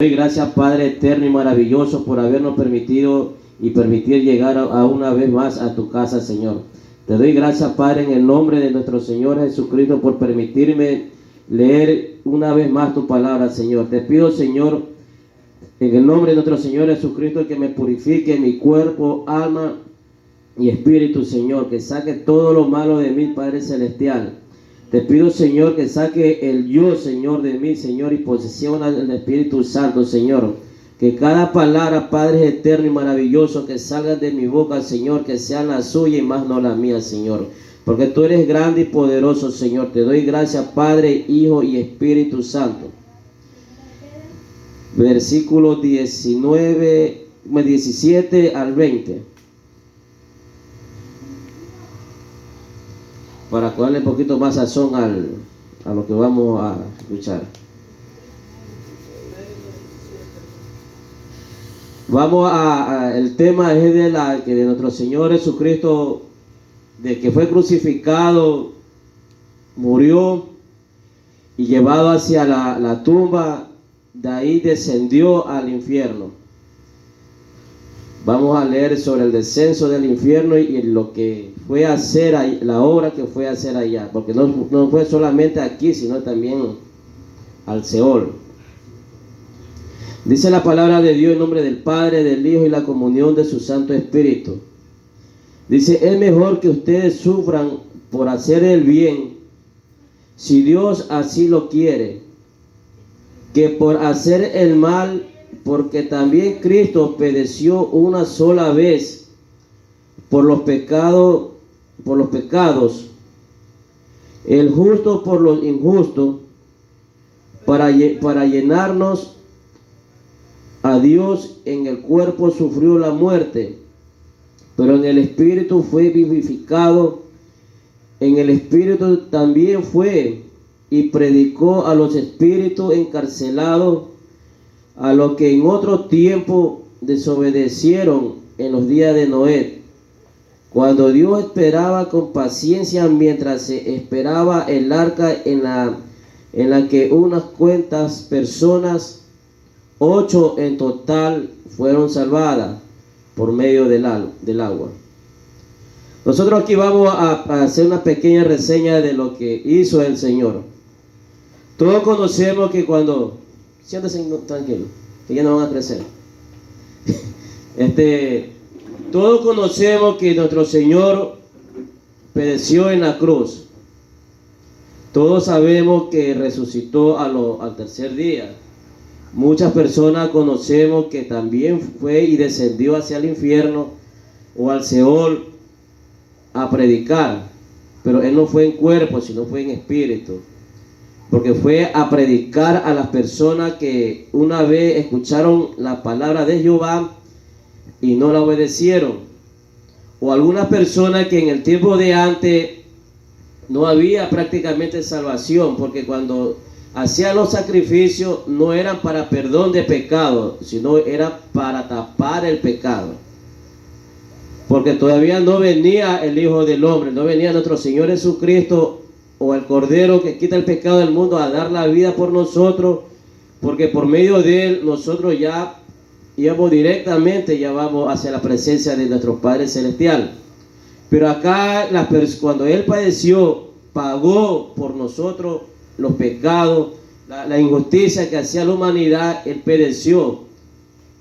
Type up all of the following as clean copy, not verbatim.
Doy gracias, Padre eterno y maravilloso, por habernos permitido y permitir llegar a una vez más a tu casa, Señor. Te doy gracias, Padre, en el nombre de nuestro Señor Jesucristo, por permitirme leer una vez más tu palabra, Señor. Te pido, Señor, en el nombre de nuestro Señor Jesucristo, que me purifique mi cuerpo, alma y espíritu, Señor. Que saque todo lo malo de mí, Padre Celestial. Te pido, Señor, que saque el yo, Señor, de mí, Señor, y posesiona el Espíritu Santo, Señor. Que cada palabra, Padre eterno y maravilloso, que salga de mi boca, Señor, que sea la suya y más no la mía, Señor. Porque tú eres grande y poderoso, Señor. Te doy gracias, Padre, Hijo y Espíritu Santo. Versículos 17 al 20. Para darle un poquito más sazón a lo que vamos a escuchar. El tema es de nuestro Señor Jesucristo, de que fue crucificado, murió y llevado hacia la tumba, de ahí descendió al infierno. Vamos a leer sobre el descenso del infierno y lo que fue a hacer ahí, la obra que fue a hacer allá, porque no fue solamente aquí, sino también al Seol. Dice la palabra de Dios en nombre del Padre, del Hijo y la comunión de su Santo Espíritu. Dice: es mejor que ustedes sufran por hacer el bien, si Dios así lo quiere, que por hacer el mal, porque también Cristo padeció una sola vez por los pecados, el justo por los injustos, para llenarnos a Dios. En el cuerpo sufrió la muerte, pero en el espíritu fue vivificado. En el espíritu también fue y predicó a los espíritus encarcelados, a los que en otro tiempo desobedecieron en los días de Noé, cuando Dios esperaba con paciencia mientras se esperaba el arca, en la que unas cuantas personas, 8 en total, fueron salvadas por medio del agua. Nosotros aquí vamos a hacer una pequeña reseña de lo que hizo el Señor. Todos conocemos que cuando... Siéntense tranquilo, que ya no van a crecer. Todos conocemos que nuestro Señor pereció en la cruz. Todos sabemos que resucitó al tercer día. Muchas personas conocemos que también fue y descendió hacia el infierno o al Seol a predicar. Pero Él no fue en cuerpo, sino fue en espíritu. Porque fue a predicar a las personas que una vez escucharon la palabra de Jehová y no la obedecieron. O algunas personas que en el tiempo de antes no había prácticamente salvación, porque cuando hacían los sacrificios no eran para perdón de pecado, sino era para tapar el pecado. Porque todavía no venía el Hijo del Hombre, no venía nuestro Señor Jesucristo, o el Cordero que quita el pecado del mundo, a dar la vida por nosotros, porque por medio de Él nosotros ya íbamos directamente, ya vamos hacia la presencia de nuestro Padre Celestial. Pero acá, cuando Él padeció, pagó por nosotros los pecados, la injusticia que hacía la humanidad. Él padeció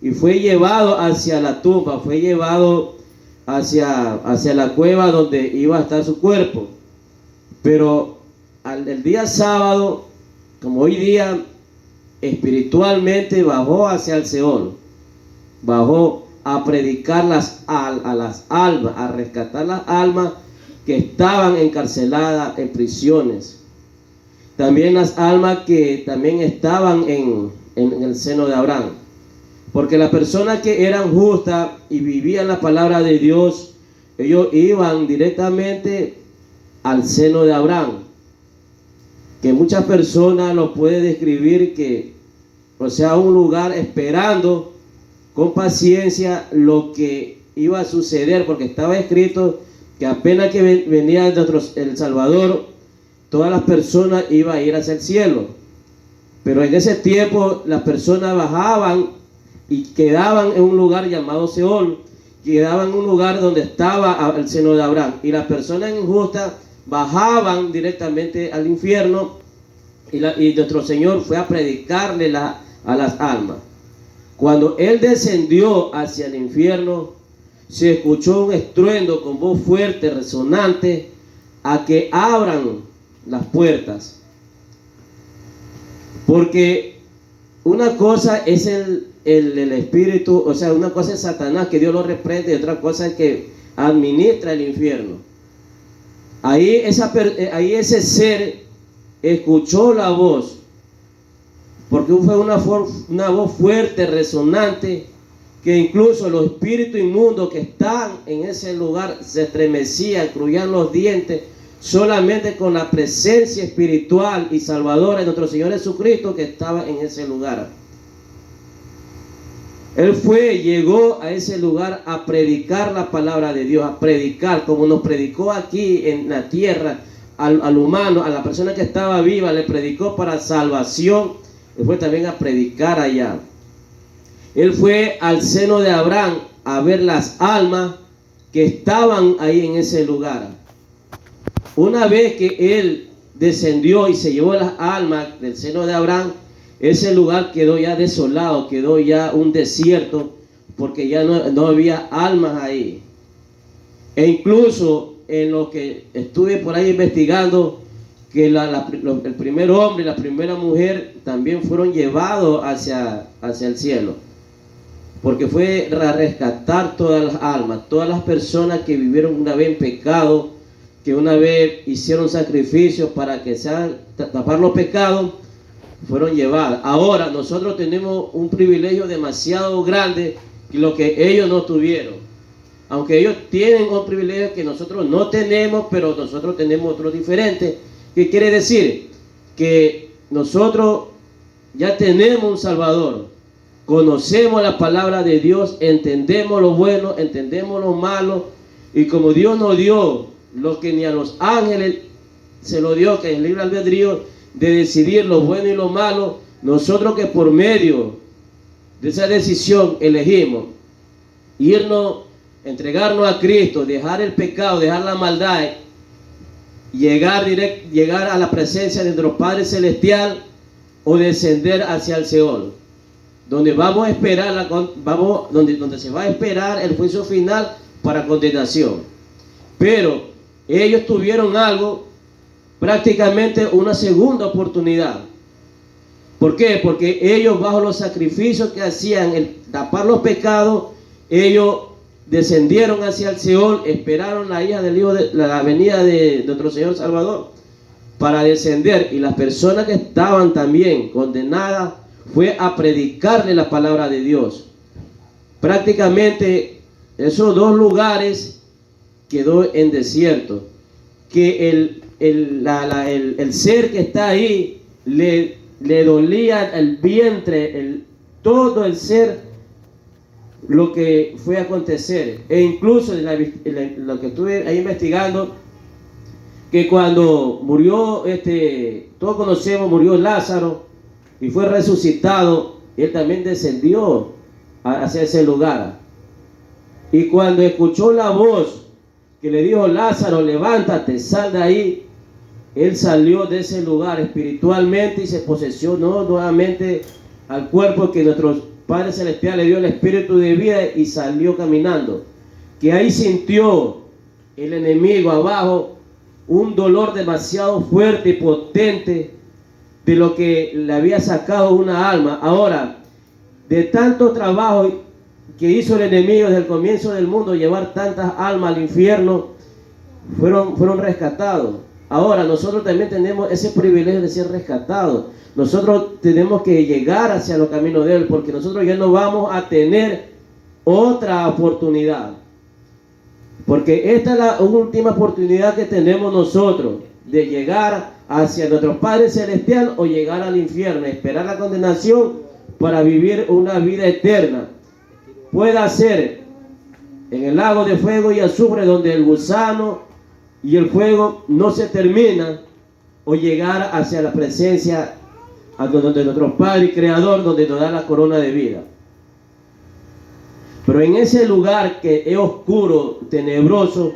y fue llevado hacia la tumba, fue llevado hacia la cueva donde iba a estar su cuerpo. Pero el día sábado, como hoy día, espiritualmente bajó hacia el Seol, bajó a predicar a las almas, a rescatar las almas que estaban encarceladas en prisiones. También las almas que también estaban en el seno de Abraham. Porque las personas que eran justas y vivían la palabra de Dios, ellos iban directamente al seno de Abraham, que muchas personas lo pueden describir un lugar esperando con paciencia lo que iba a suceder, porque estaba escrito que apenas que venía el Salvador, todas las personas iban a ir hacia el cielo. Pero en ese tiempo las personas bajaban y quedaban en un lugar llamado Seol, quedaban en un lugar donde estaba el seno de Abraham. Y las personas injustas bajaban directamente al infierno y nuestro Señor fue a predicarle a las almas. Cuando Él descendió hacia el infierno, se escuchó un estruendo con voz fuerte, resonante, a que abran las puertas. Porque una cosa es el espíritu, o sea, una cosa es Satanás, que Dios lo reprende, y otra cosa es que administra el infierno. Ahí ese ser escuchó la voz, porque fue una voz fuerte, resonante, que incluso los espíritus inmundos que están en ese lugar se estremecían, crujían los dientes, solamente con la presencia espiritual y salvadora de nuestro Señor Jesucristo que estaba en ese lugar. Él llegó a ese lugar a predicar la palabra de Dios, a predicar como nos predicó aquí en la tierra al humano, a la persona que estaba viva, le predicó para salvación. Él fue también a predicar allá. Él fue al seno de Abraham a ver las almas que estaban ahí en ese lugar. Una vez que él descendió y se llevó las almas del seno de Abraham, ese lugar quedó ya desolado, quedó ya un desierto, porque ya no había almas ahí. E incluso en lo que estuve por ahí investigando, que el primer hombre y la primera mujer también fueron llevados hacia el cielo, porque fue a rescatar todas las almas, todas las personas que vivieron una vez en pecado, que una vez hicieron sacrificios para que tapar los pecados, fueron llevadas. Ahora nosotros tenemos un privilegio demasiado grande que lo que ellos no tuvieron. Aunque ellos tienen un privilegio que nosotros no tenemos, pero nosotros tenemos otro diferente. ¿Qué quiere decir? Que nosotros ya tenemos un Salvador. Conocemos la palabra de Dios, entendemos lo bueno, entendemos lo malo. Y como Dios nos dio lo que ni a los ángeles se lo dio, que es el libre albedrío de decidir lo bueno y lo malo, nosotros que por medio de esa decisión elegimos entregarnos a Cristo, dejar el pecado, dejar la maldad, llegar a la presencia de nuestro Padre Celestial o descender hacia el Seol, donde vamos a esperar donde se va a esperar el juicio final para condenación. Pero ellos tuvieron algo, prácticamente una segunda oportunidad. ¿Por qué? Porque ellos, bajo los sacrificios que hacían, el tapar los pecados, ellos descendieron hacia el Seol, esperaron la venida de nuestro Señor Salvador para descender, y las personas que estaban también condenadas fue a predicarle la palabra de Dios. Prácticamente esos dos lugares quedó en desierto, que el ser que está ahí le dolía el vientre, todo el ser, lo que fue a acontecer. E incluso lo que estuve ahí investigando, que cuando murió, todos conocemos, murió Lázaro y fue resucitado, él también descendió hacia ese lugar. Y cuando escuchó la voz que le dijo: Lázaro, levántate, sal de ahí, él salió de ese lugar espiritualmente y se posesionó nuevamente al cuerpo que nuestro Padre Celestial le dio el espíritu de vida, y salió caminando. Que ahí sintió el enemigo abajo un dolor demasiado fuerte y potente de lo que le había sacado una alma. Ahora, de tanto trabajo que hizo el enemigo desde el comienzo del mundo, llevar tantas almas al infierno, fueron rescatados. Ahora nosotros también tenemos ese privilegio de ser rescatados. Nosotros tenemos que llegar hacia los caminos de Él, porque nosotros ya no vamos a tener otra oportunidad. Porque esta es la última oportunidad que tenemos nosotros de llegar hacia nuestro Padre Celestial o llegar al infierno, esperar la condenación para vivir una vida eterna. Puede ser en el lago de fuego y azufre, donde el gusano y el fuego no se terminan, o llegar hacia la presencia a donde nuestro Padre y Creador, donde nos da la corona de vida. Pero en ese lugar que es oscuro, tenebroso,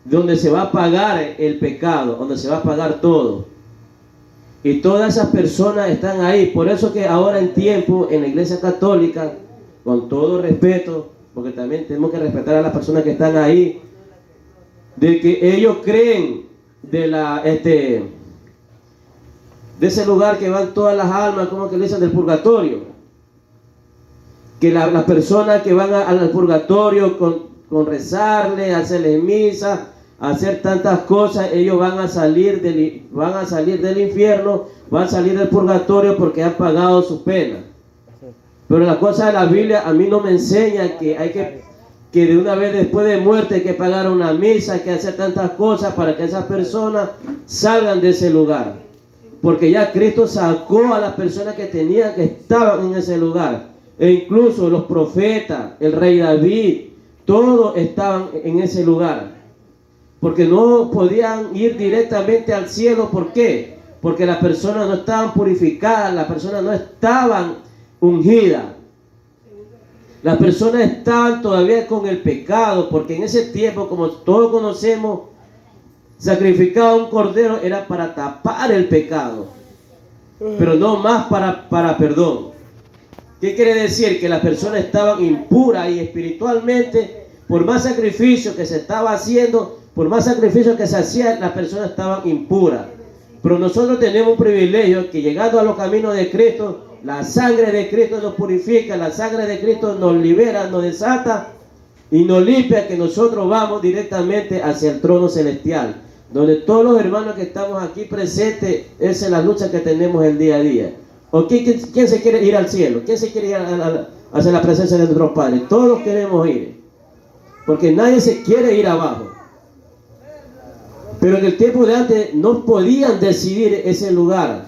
donde se va a pagar el pecado, donde se va a pagar todo. Y todas esas personas están ahí. Por eso que ahora en tiempo, en la Iglesia Católica, con todo respeto, porque también tenemos que respetar a las personas que están ahí, de que ellos creen de ese lugar que van todas las almas, como que le dicen, del purgatorio. Que las personas que van al purgatorio con rezarle, hacerles misa, hacer tantas cosas, ellos van a salir del infierno, van a salir del purgatorio porque han pagado su pena. Pero la cosa de la Biblia a mí no me enseña que hay que de una vez después de muerte hay que pagar una misa, hay que hacer tantas cosas para que esas personas salgan de ese lugar. Porque ya Cristo sacó a las personas que estaban en ese lugar. E incluso los profetas, el rey David, todos estaban en ese lugar. Porque no podían ir directamente al cielo. ¿Por qué? Porque las personas no estaban purificadas, las personas no estaban ungidas. Las personas estaban todavía con el pecado, porque en ese tiempo, como todos conocemos, sacrificar un cordero era para tapar el pecado, pero no más para perdón. ¿Qué quiere decir? Que las personas estaban impuras y espiritualmente, por más sacrificio que se estaba haciendo, por más sacrificio que se hacía, las personas estaban impuras. Pero nosotros tenemos un privilegio que llegando a los caminos de Cristo, la sangre de Cristo nos purifica, la sangre de Cristo nos libera, nos desata y nos limpia, que nosotros vamos directamente hacia el trono celestial, donde todos los hermanos que estamos aquí presentes, esa es la lucha que tenemos el día a día. ¿O quién se quiere ir al cielo? ¿Quién se quiere ir hacia la presencia de nuestros padres? Todos queremos ir, porque nadie se quiere ir abajo. Pero en el tiempo de antes no podían decidir ese lugar,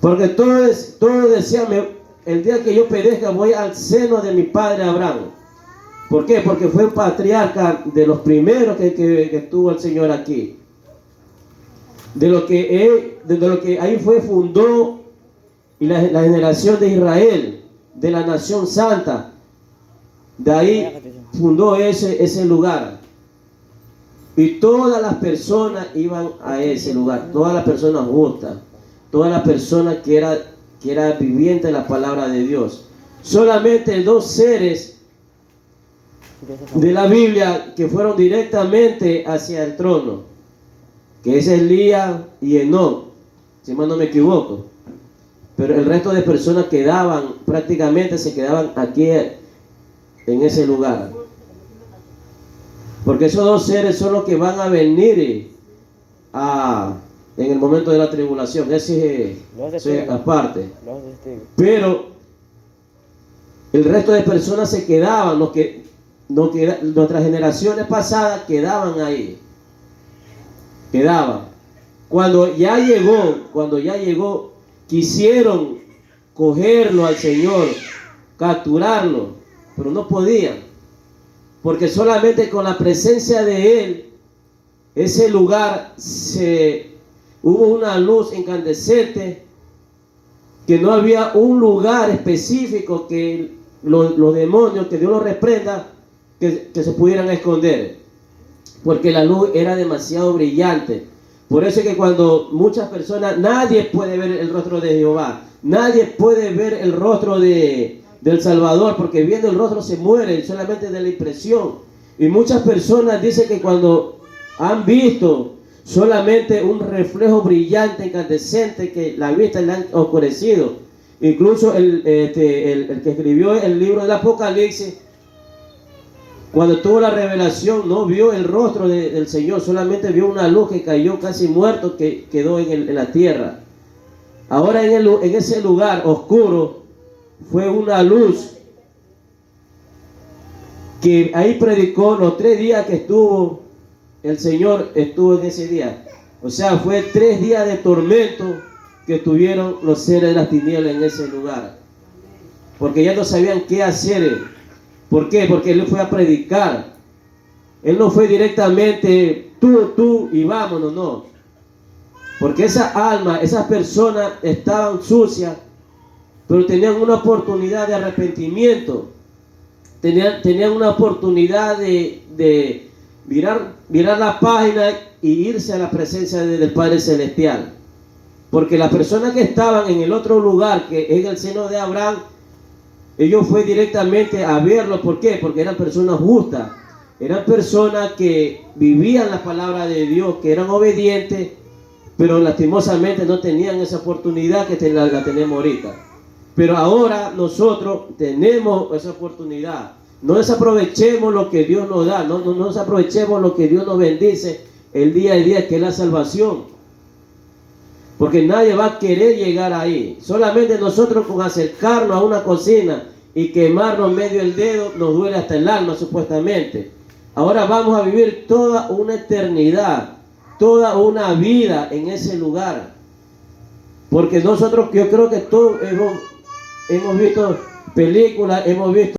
porque todos decían, el día que yo perezca voy al seno de mi padre Abraham. ¿Por qué? Porque fue un patriarca de los primeros que tuvo el Señor aquí. De lo que ahí fundó y la generación de Israel, de la nación santa. De ahí fundó ese lugar. Y todas las personas iban a ese lugar, todas las personas justas, todas las personas que era viviente en la palabra de Dios. Solamente 2 seres de la Biblia que fueron directamente hacia el trono, que es Elías y Enoc, si mal no me equivoco. Pero el resto de personas prácticamente se quedaban aquí en ese lugar. Porque esos 2 seres son los que van a venir en el momento de la tribulación. Ese es aparte. Pero el resto de personas se quedaban, nuestras generaciones pasadas quedaban ahí. Quedaban. Cuando ya llegó, quisieron cogerlo al Señor, capturarlo, pero no podían. Porque solamente con la presencia de Él, ese lugar hubo una luz incandescente, que no había un lugar específico que los demonios, que Dios los reprenda, que se pudieran esconder. Porque la luz era demasiado brillante. Por eso es que cuando muchas personas, nadie puede ver el rostro de Jehová, nadie puede ver el rostro del Salvador, porque viendo el rostro se muere solamente de la impresión. Y muchas personas dicen que cuando han visto solamente un reflejo brillante, incandescente, que la vista le han oscurecido. Incluso el que escribió el libro del Apocalipsis, cuando tuvo la revelación, no vio el rostro del Señor, solamente vio una luz que cayó casi muerto, que quedó en la tierra. Ahora en ese lugar oscuro fue una luz que ahí predicó los 3 días que estuvo, el Señor estuvo en ese día. O sea, fue 3 días de tormento que tuvieron los seres de las tinieblas en ese lugar. Porque ya no sabían qué hacer. ¿Por qué? Porque Él fue a predicar. Él no fue directamente tú y vámonos, no. Porque esas almas, esas personas estaban sucias, pero tenían una oportunidad de arrepentimiento. Tenían una oportunidad de virar la página y irse a la presencia del Padre Celestial. Porque las personas que estaban en el otro lugar, que es el seno de Abraham, ellos fue directamente a verlo. ¿Por qué? Porque eran personas justas. Eran personas que vivían la palabra de Dios, que eran obedientes, pero lastimosamente no tenían esa oportunidad que la tenemos ahorita. Pero ahora nosotros tenemos esa oportunidad. No desaprovechemos lo que Dios nos da, no desaprovechemos lo que Dios nos bendice el día a día, que es la salvación. Porque nadie va a querer llegar ahí. Solamente nosotros con acercarnos a una cocina y quemarnos medio el dedo, nos duele hasta el alma supuestamente. Ahora vamos a vivir toda una eternidad, toda una vida en ese lugar. Porque nosotros, yo creo que todos hemos visto películas, hemos visto